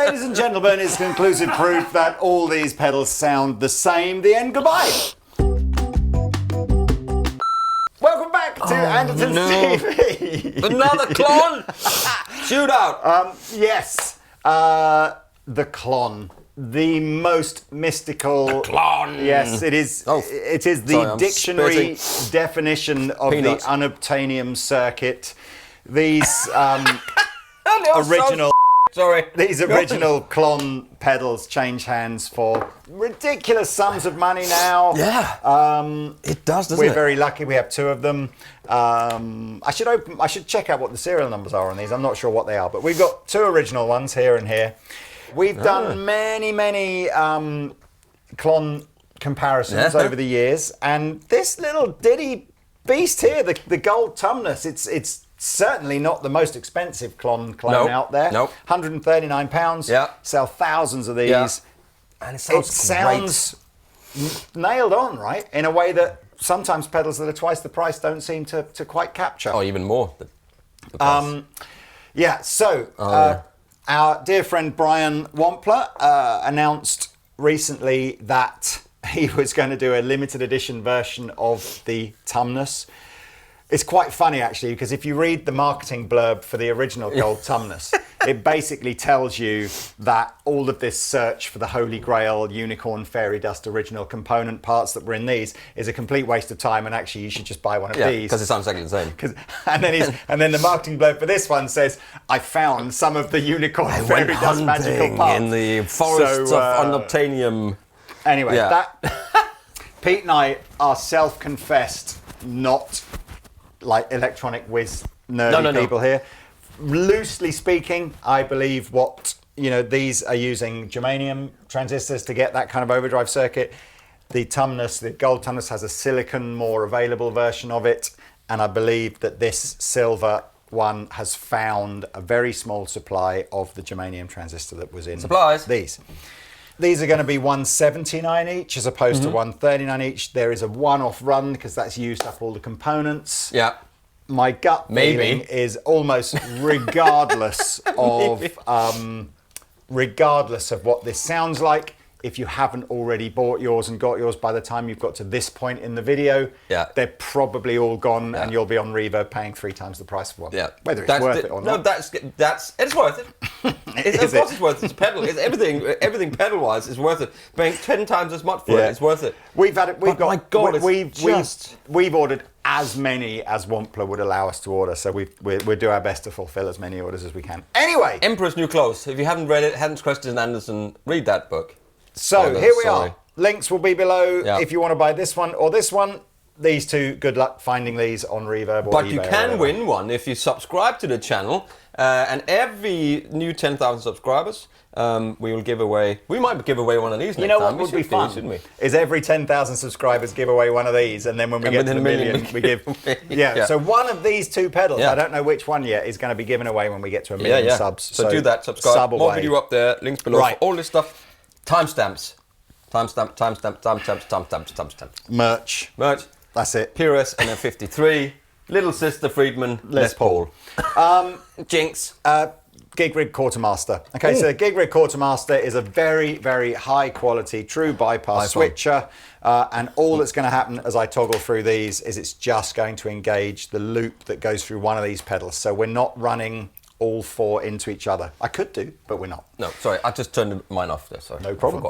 ladies and gentlemen, is conclusive proof that all these pedals sound the same. The end. Goodbye. Welcome back to Andertons TV. Another Klon shootout. Yes, the Klon. The most mystical. The Klon. Yes, it is. Oh, it is the sorry, dictionary definition of Peanuts. the unobtainium circuit. These original. Sorry. These original Klon pedals change hands for ridiculous sums of money now. Yeah. It does, doesn't it? We're very lucky. We have two of them. I should check out what the serial numbers are on these. I'm not sure what they are, but we've got two original ones here and here. We've done many Klon comparisons over the years, and this little ditty beast here, the Gold Tumnus, it's certainly not the most expensive clone out there. Nope. £139. Yeah. Sell thousands of these. Yeah. And it sounds nailed on, right? In a way that sometimes pedals that are twice the price don't seem to quite capture. Oh, even more. The price. Our dear friend Brian Wampler announced recently that he was going to do a limited edition version of the Tumnus. It's quite funny, actually, because if you read the marketing blurb for the original Gold Tumnus, it basically tells you that all of this search for the Holy Grail, unicorn, fairy dust, original component parts that were in these is a complete waste of time, and actually you should just buy one of these. Because it sounds exactly the same. And then the marketing blurb for this one says, I found some of the unicorn, fairy dust, magical parts. In the forests of unobtainium. Anyway, Pete and I are self-confessed not like electronic whiz nerdy people here. Loosely speaking, I believe these are using germanium transistors to get that kind of overdrive circuit. The Tumnus, the Gold Tumnus, has a silicon, more available version of it, and I believe that this silver one has found a very small supply of the germanium transistor that was in these. These are going to be $179 each as opposed to $139 each. There is a one-off run because that's used up all the components. Yeah. My gut feeling is almost regardless of what this sounds like. If you haven't already bought yours and got yours by the time you've got to this point in the video, they're probably all gone, and you'll be on Reverb paying 3 times the price of one. Yeah. Whether it's worth it or not. No, it's worth it. Of course it's worth it. It's pedal. It's everything pedal-wise is worth it. Paying 10 times as much for it, it's worth it. We've ordered as many as Wampler would allow us to order, so we'll do our best to fulfill as many orders as we can. Anyway, Emperor's New Clothes. If you haven't read it, Hans Christian Andersen, read that book. So here we are. Links will be below if you want to buy this one or this one. These two, good luck finding these on Reverb or But eBay. you can win one if you subscribe to the channel. And every new 10,000 subscribers, we will give away. We might give away one of these next time. You know what would be fun? Shouldn't we? Is every 10,000 subscribers give away one of these, and then when we get to the million, we give. So one of these two pedals, I don't know which one yet, is going to be given away when we get to a million subs. So do that. Subscribe. More video up there. Links below for all this stuff. Timestamps. Timestamps. Merch. That's it. PRS and then 53. Little Sister Friedman. Les Paul. Jinx. Gig Rig Quartermaster. Okay, so the Gig Rig Quartermaster is a very, very high quality true bypass switcher, and all that's going to happen as I toggle through these is it's just going to engage the loop that goes through one of these pedals. So we're not running all 4 into each other. I could do, but we're not. No, sorry, I just turned mine off there. Sorry, no problem.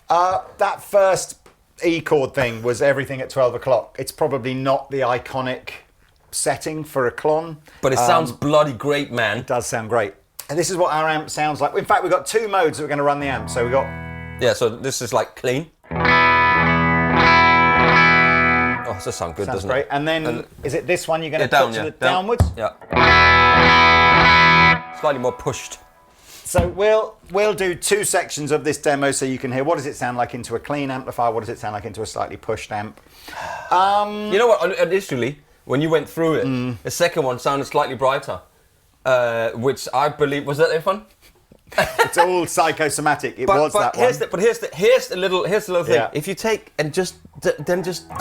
That first E chord thing was everything at 12 o'clock. It's probably not the iconic setting for a Klon. But it sounds bloody great, man. It does sound great. And this is what our amp sounds like. In fact, we've got 2 modes that we're going to run the amp. So we've got... Yeah, so this is like clean. Oh, this does sound good, doesn't it? And then, is it this one you're going to put to the downwards? Yeah. Slightly more pushed. So we'll do 2 sections of this demo so you can hear what does it sound like into a clean amplifier, what does it sound like into a slightly pushed amp. You know what, initially, when you went through it, the second one sounded slightly brighter, which I believe, was that fun? It's all psychosomatic. It was that one. Here's the little thing. Yeah. If you take and just do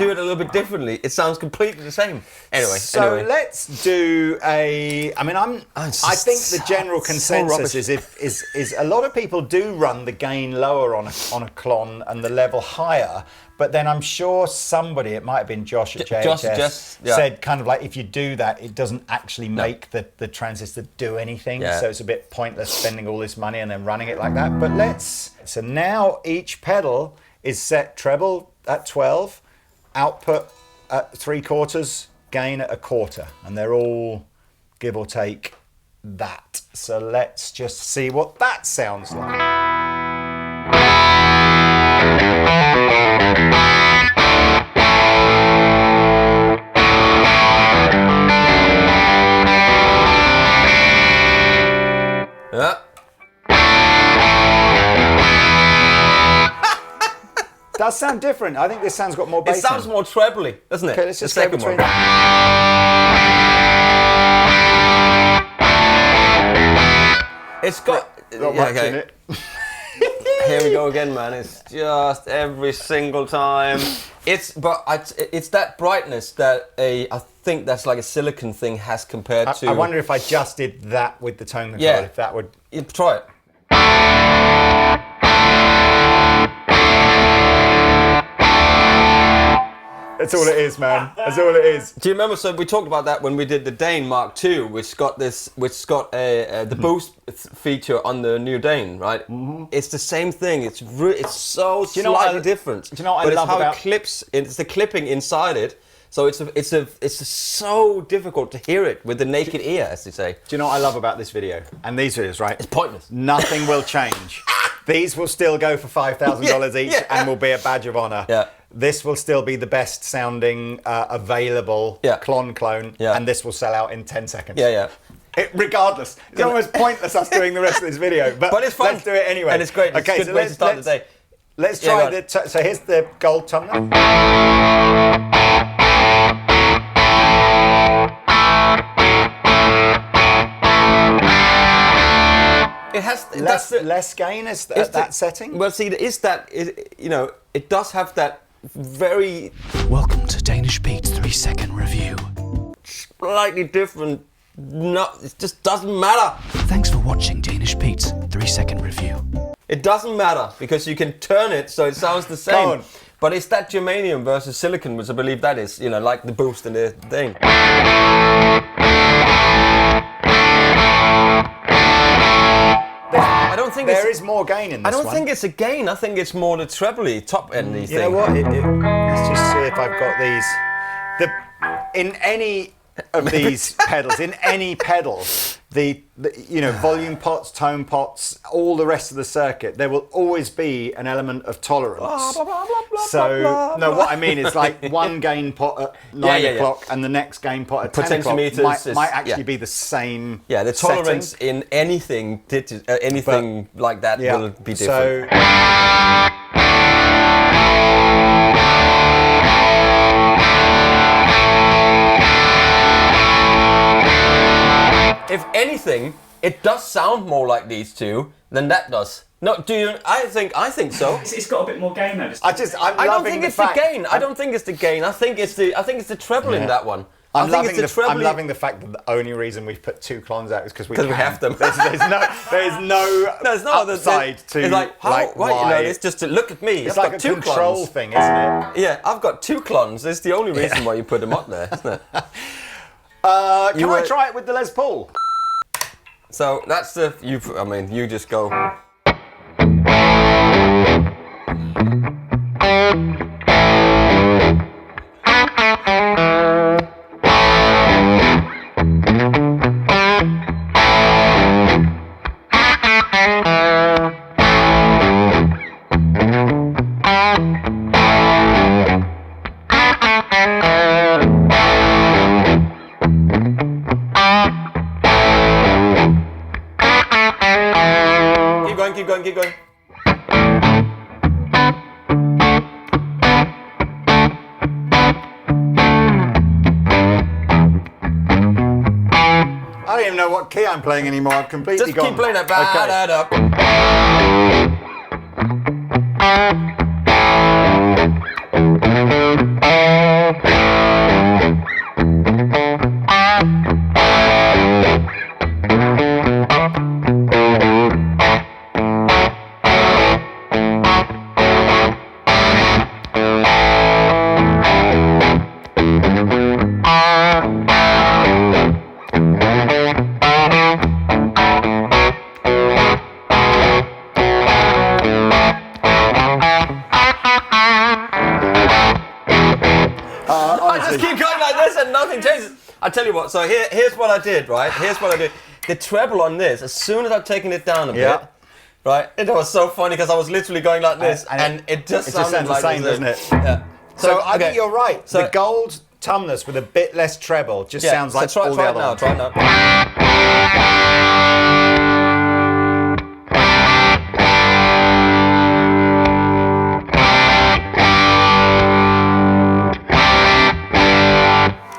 it a little bit differently, it sounds completely the same. Anyway, let's do a. I mean, I think the general consensus is a lot of people do run the gain lower on a Klon and the level higher. But then I'm sure somebody, it might have been Josh at JHS, said kind of like if you do that, it doesn't actually make the transistor do anything. Yeah. So it's a bit pointless spending all this money and then running it like that. But so now each pedal is set treble at 12, output at 3/4, gain at 1/4. And they're all, give or take, that. So let's just see what that sounds like. Yeah. Does sound different. I think this sound's got more bass. It sounds more trebly, doesn't it? Okay, let's just the go second between. one. It's got. Not much in it. Here we go again, man. It's just every single time. It's that brightness that I think that's like a silicon thing has compared to. I wonder if I just did that with the tone control, if that would. Try it. That's all it is, man. That's all it is. Do you remember? So we talked about that when we did the Dane Mark II, which got the boost feature on the new Dane, right? Mm-hmm. It's the same thing. It's so slightly different. Do you know what I love about? It clips. It's the clipping inside it. So it's so difficult to hear it with the naked ear, as they say. Do you know what I love about this video and these videos? Right? It's pointless. Nothing will change. These will still go for $5,000 each and will be a badge of honor. Yeah. This will still be the best sounding available Klon clone, and this will sell out in 10 seconds. Yeah. Regardless, it's almost pointless us doing the rest of this video, but it's fun. Let's do it anyway. And it's great. It's a good way to start the day. Let's try so here's the gold Tumnus. It has less gain at that setting. Well, see, it does have that very. Welcome to Danish Pete's 3-second review. Slightly different. No, it just doesn't matter. Thanks for watching Danish Pete's 3-second review. It doesn't matter because you can turn it so it sounds the same. Go on. But it's that germanium versus silicon, which I believe that is, like the boost and the thing. I don't think there is more gain in this one. I don't think it's a gain. I think it's more the trebly top end thing. You know what? Let's just see if I've got these. In any of these pedals, in any pedal, the volume pots, tone pots, all the rest of the circuit, there will always be an element of tolerance. What I mean is like one gain pot at 9 o'clock and the next gain pot at 10 o'clock might actually be the same. Yeah, the tolerance setting. in anything like that will be different. If anything, it does sound more like these two than that does. No, do you? I think so. It's got a bit more gain though. I don't think it's the gain. I don't think it's the gain. I think it's the treble in that one. I'm loving the fact that the only reason we've put two Klons out is because we have them. There's no upside to it's like, why? It's just to look at me. It's I've like got a control thing, isn't it? Yeah, I've got two Klons. That's the only reason why you put them up there, isn't it? Can I try it with the Les Paul? So that's you just go. Keep going. I don't even know what key I'm playing anymore. I've completely Just gone. keep playing that. Just keep going like this and nothing changes. I tell you what, so here's what I did, right? Here's what I did. The treble on this, as soon as I've taken it down a bit, right? It was so funny because I was literally going like this, and it just sounded like the same, doesn't it? Yeah. So I think you're right. So the gold Tumnus with a bit less treble just sounds like all the other ones. Try it now.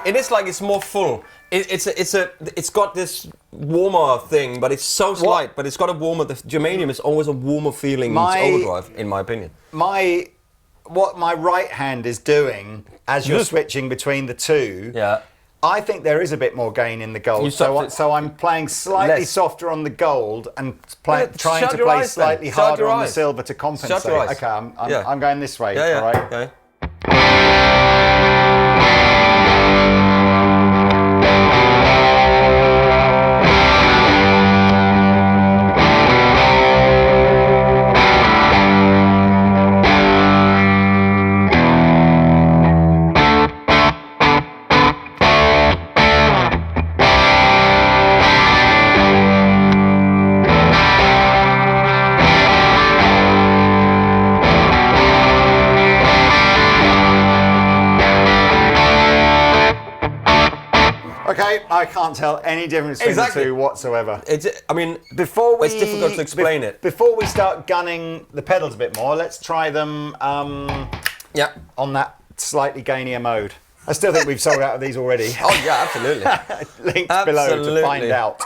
It is like it's more full. It's got this warmer thing, but it's so slight. But it's got a warmer. The germanium is always a warmer feeling overdrive, in my opinion. What my right hand is doing as you're switching between the two. Yeah. I think there is a bit more gain in the gold. So I'm playing slightly softer on the gold and trying to play slightly harder on the silver to compensate. Shut your eyes. Okay, I'm going this way. Yeah. All right. Okay. Okay, I can't tell any difference between the two whatsoever. It's difficult to explain it. Before we start gunning the pedals a bit more, let's try them on that slightly gainier mode. I still think we've sold out of these already. Oh yeah, absolutely. Links below to find out.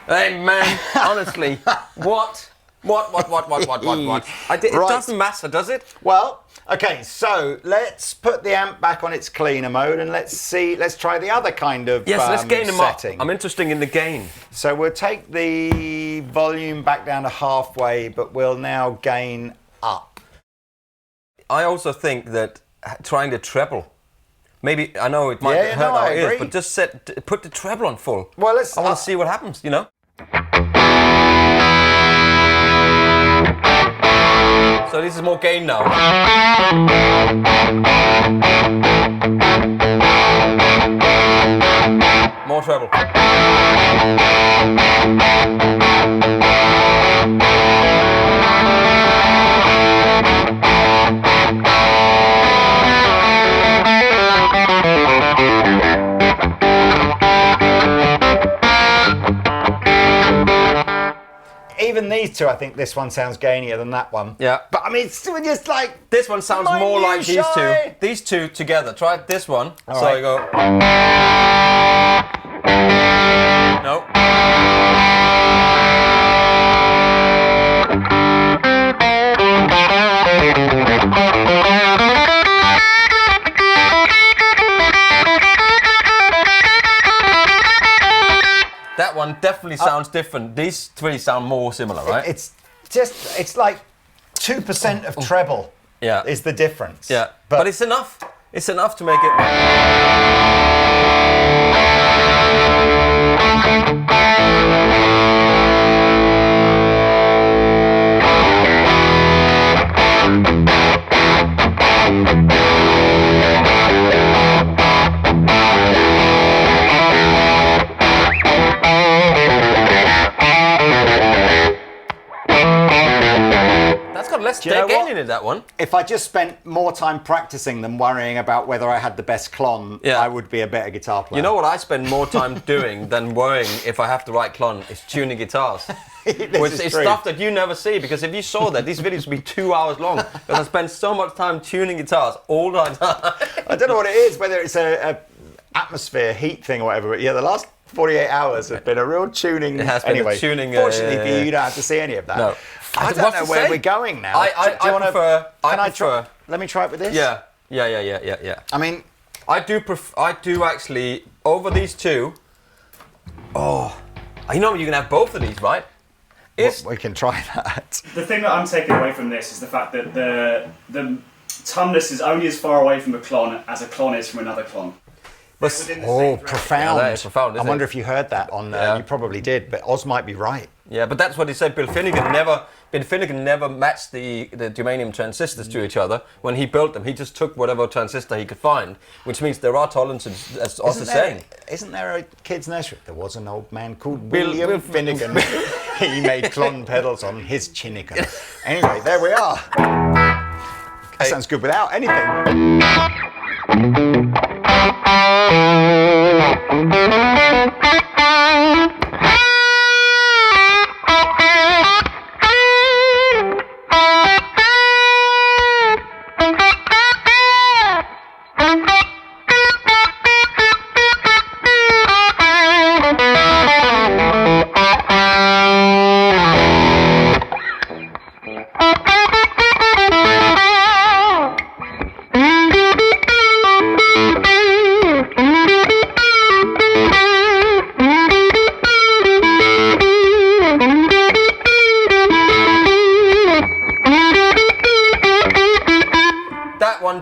Hey man, honestly, what? It doesn't matter, does it? Well, okay, so let's put the amp back on its cleaner mode and let's try the other kind of let's gain them up. setting. I'm interested in the gain. So we'll take the volume back down to halfway, but we'll now gain up. I also think that trying the treble, maybe, I know it might hurt our ears, but just put the treble on full. Well, I want to see what happens, you know? So this is more gain now. More treble. Even these two, I think this one sounds gainier than that one. Yeah. But I mean, it's still just like... This one sounds more like these two. These two together. Try this one. All so right. you go... No. That one definitely sounds different. These three sound more similar, right? It's like 2% of treble is the difference. Yeah, but it's enough. It's enough to make it... let's dig into that one. If I just spent more time practicing than worrying about whether I had the best clon, I would be a better guitar player. You know what I spend more time doing than worrying if I have the right clon is tuning guitars. It's stuff that you never see, because if you saw that, these videos would be 2 hours long, because I spend so much time tuning guitars all the time. I don't know what it is, whether it's a atmosphere, heat thing or whatever, but the last 48 hours have been a real tuning. It has been a tuning. Fortunately for you, you don't have to see any of that. No. I don't know where we're going now. I prefer. Let me try it with this. Yeah. I mean, I do actually over these two. Oh, you know you can have both of these, right? We can try that. The thing that I'm taking away from this is the fact that the Tumnus is only as far away from a clon as a clon is from another clon. Profound. Yeah, that is profound, I wonder if you heard that on. You probably did, but Oz might be right. Yeah, but that's what he said. Bill Finnegan never matched the germanium transistors to each other when he built them. He just took whatever transistor he could find, which means there are tolerances, as Oz is saying. Isn't there a kid's nursery? There was an old man called William Finnegan. He made clon pedals on his chinnigan. Anyway, there we are. That sounds good without anything.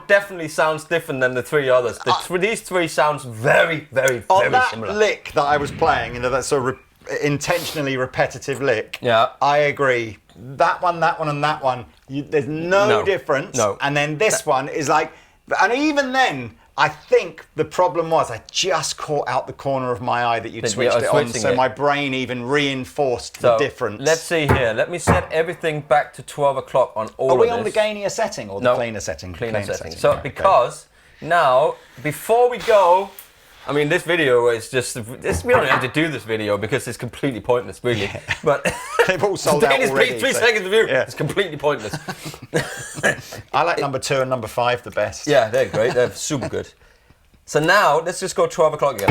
Definitely sounds different than the three others. These three sounds very, very, very that similar. Lick that I was playing, that sort of intentionally repetitive lick. Yeah, I agree. That one, and that one. There's no difference. No. And then this one is like, and even then, I think the problem was I just caught out the corner of my eye that you'd switched it on, so my brain even reinforced the difference. Let's see here. Let me set everything back to 12 o'clock on all of this. Are we on the gainier setting or the cleaner setting? Cleaner setting. So because now, before we go, I mean, this video is just, we don't have to do this video because it's completely pointless, really. Yeah. But they've all sold out already. 3 seconds review. Yeah. It's completely pointless. I like number 2 and number 5 the best. Yeah, they're great. They're super good. So now, let's just go 12 o'clock again.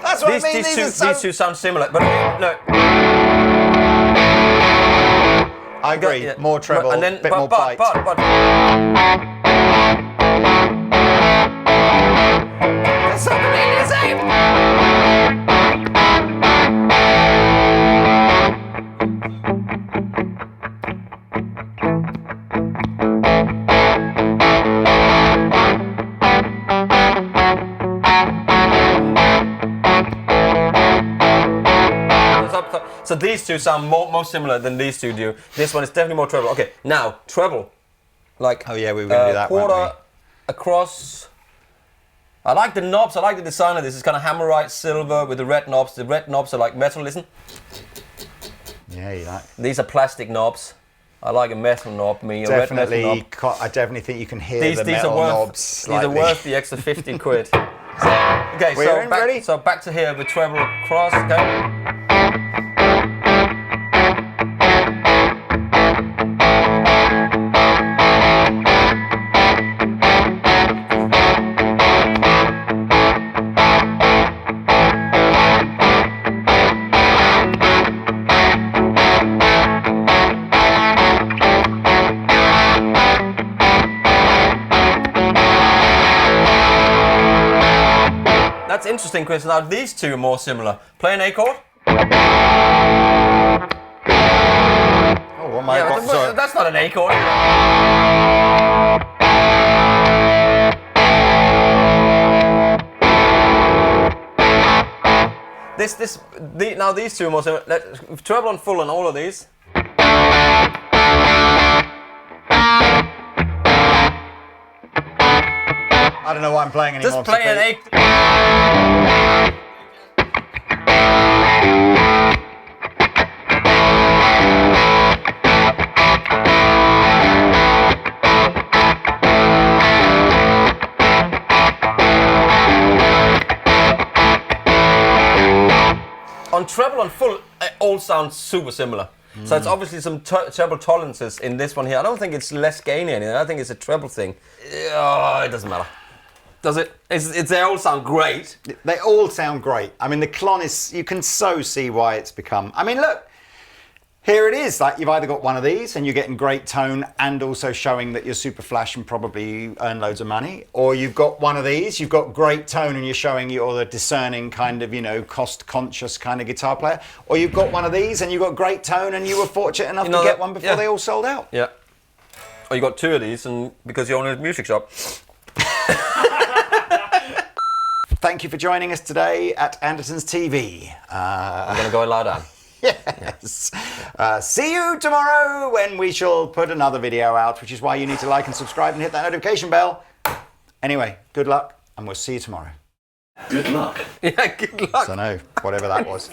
That's what I mean. These two sound similar, but no. I agree. More treble, and then, bit more bite. That's completely the same. So these two sound more similar than these two do. This one is definitely more treble. Okay, now treble, like we were going to do that. Quarter across. I like the knobs. I like the design of this. It's kind of hammerite silver with the red knobs. The red knobs are like metal. Listen. Yeah, you like. These are plastic knobs. I like a metal knob. Definitely, red metal knob. I definitely think you can hear the metal knobs. Slightly. These are worth the extra 50 quid. Okay, so back to here with treble across. Okay. That's interesting, Chris. Now these two are more similar. Play an A chord. Oh, what my God. That's not an A chord. Now these two are more similar. Treble and full on all of these. I don't know why I'm playing anymore. Just play an 8. On treble and full, it all sounds super similar. So it's obviously some treble tolerances in this one here. I don't think it's less gainy or anything. I think it's a treble thing. Oh, it doesn't matter. Does it? They all sound great. They all sound great. I mean, the Klon is, you can so see why it's become. I mean, look, here it is. Like, you've either got one of these and you're getting great tone and also showing that you're super flash and probably earn loads of money, or you've got one of these, you've got great tone and you're showing you're the discerning kind of, you know, cost conscious kind of guitar player, or you've got one of these and you've got great tone and you were fortunate enough to get one before they all sold out. Yeah. Or you got 2 of these and because you own a music shop. Thank you for joining us today at Andertons TV. I'm going to go and lie down. Yes. See you tomorrow when we shall put another video out, which is why you need to like and subscribe and hit that notification bell. Anyway, good luck, and we'll see you tomorrow. Good luck. Yeah, good luck. I don't know, whatever that was.